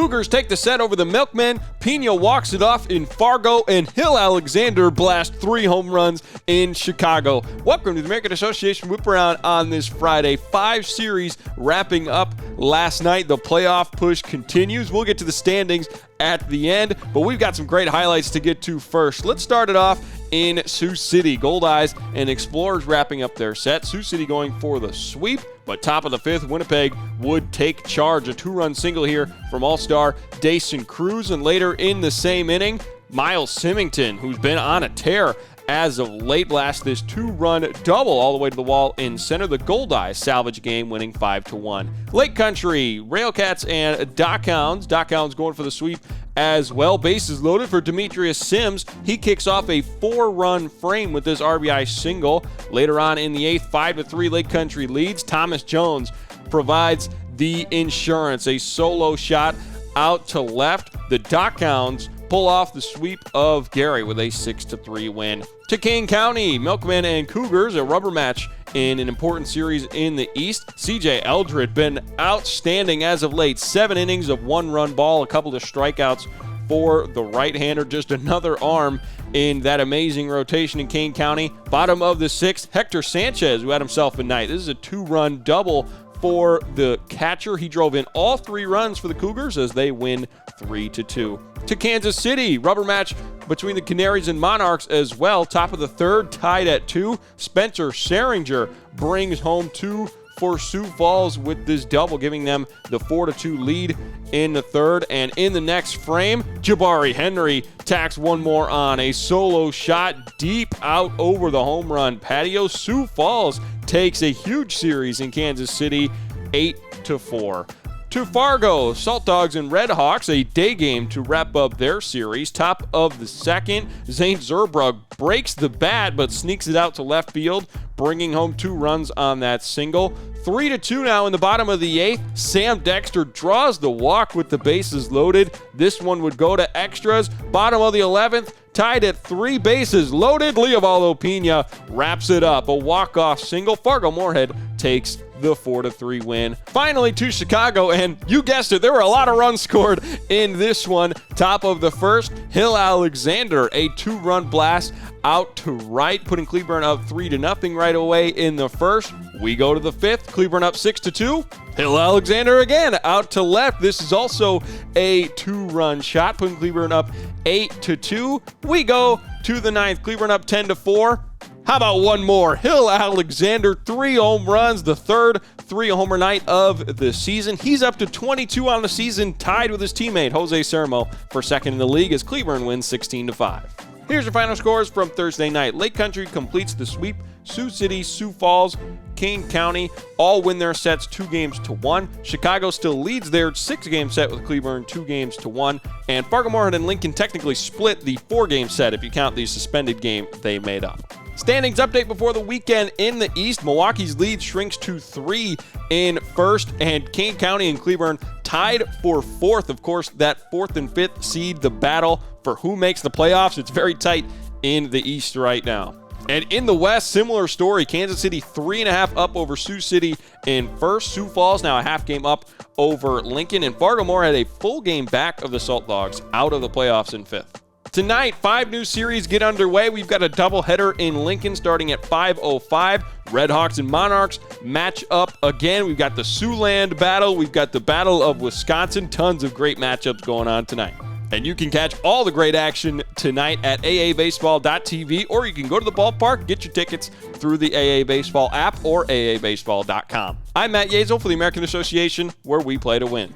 Cougars take the set over the Milkmen. Pina walks it off in Fargo, and Hill Alexander blasts 3 home runs in Chicago. Welcome to the American Association Whiparound on this Friday. 5 series wrapping up last night. The playoff push continues. We'll get to the standings at the end, but we've got some great highlights to get to first. Let's start it off in Sioux City. Gold Eyes and Explorers wrapping up their set. Sioux City going for the sweep, but top of the 5th, Winnipeg would take charge. A 2-run single here from All-Star Dason Cruz, and later in the same inning, Miles Symington, who's been on a tear as of late, blast this 2-run double all the way to the wall in center. The Gold Eyes salvage game, winning 5-1. Lake Country, Railcats and Dockhounds. Dockhounds going for the sweep as well. Bases loaded for Demetrius Sims. He kicks off a 4-run frame with this RBI single. Later on in the 8th, 5-3 Lake Country leads. Thomas Jones provides the insurance. A solo shot out to left. The Dockhounds pull off the sweep of Gary with a 6-3 win. To Kane County, Milkmen and Cougars, a rubber match in an important series in the East. CJ Eldred been outstanding as of late. 7 innings of 1-run ball, a couple of strikeouts for the right-hander. Just another arm in that amazing rotation in Kane County. Bottom of the 6th, Hector Sanchez, who had himself a night. This is a 2-run double for the catcher. He drove in all 3 runs for the Cougars as they win 3-2. To Kansas City, rubber match between the Canaries and Monarchs as well. Top of the 3rd, tied at 2. Spencer Seringer brings home 2 for Sioux Falls with this double, giving them the 4-2 lead in the 3rd. And in the next frame, Jabari Henry tacks one more on. A solo shot deep out over the home run patio. Sioux Falls takes a huge series in Kansas City, 8-4. To Fargo, Salt Dogs and Red Hawks, a day game to wrap up their series. Top of the 2nd, Zane Zerbrug breaks the bat but sneaks it out to left field, bringing home 2 runs on that single. 3-2 now in the bottom of the 8th. Sam Dexter draws the walk with the bases loaded. This one would go to extras. Bottom of the 11th, tied at 3 bases loaded. Leovaldo Pina wraps it up. A walk-off single. Fargo Moorhead takes the 4-3 win. Finally to Chicago, and you guessed it, there were a lot of runs scored in this one. Top of the 1st, Hill Alexander, a 2-run blast out to right, putting Cleburne up 3-0 right away in the 1st. We go to the 5th, Cleburne up 6-2. Hill Alexander again out to left. This is also a 2-run shot, putting Cleburne up 8-2. We go to the 9th, Cleburne up 10-4. How about one more? Hill Alexander, 3 home runs, the 3rd 3-homer night of the season. He's up to 22 on the season, tied with his teammate Jose Sermo for 2nd in the league as Cleburne wins 16-5. Here's your final scores from Thursday night. Lake Country completes the sweep. Sioux City, Sioux Falls, Kane County all win their sets 2-1. Chicago still leads their 6-game set with Cleburne 2-1. And Fargo Moorhead and Lincoln technically split the 4-game set if you count the suspended game they made up. Standings update before the weekend in the East. Milwaukee's lead shrinks to 3 in 1st, and Kane County and Cleburne tied for 4th. Of course, that 4th and 5th seed, the battle for who makes the playoffs. It's very tight in the East right now. And in the West, similar story. Kansas City 3.5 up over Sioux City in 1st. Sioux Falls now a half game up over Lincoln. And Fargo Moorhead a full game back of the Salt Dogs out of the playoffs in 5th. Tonight, 5 new series get underway. We've got a doubleheader in Lincoln starting at 5:05. Red Hawks and Monarchs match up again. We've got the Siouxland battle. We've got the Battle of Wisconsin. Tons of great matchups going on tonight. And you can catch all the great action tonight at aabaseball.tv, or you can go to the ballpark, get your tickets through the AA Baseball app or aabaseball.com. I'm Matt Yeazel for the American Association, where we play to win.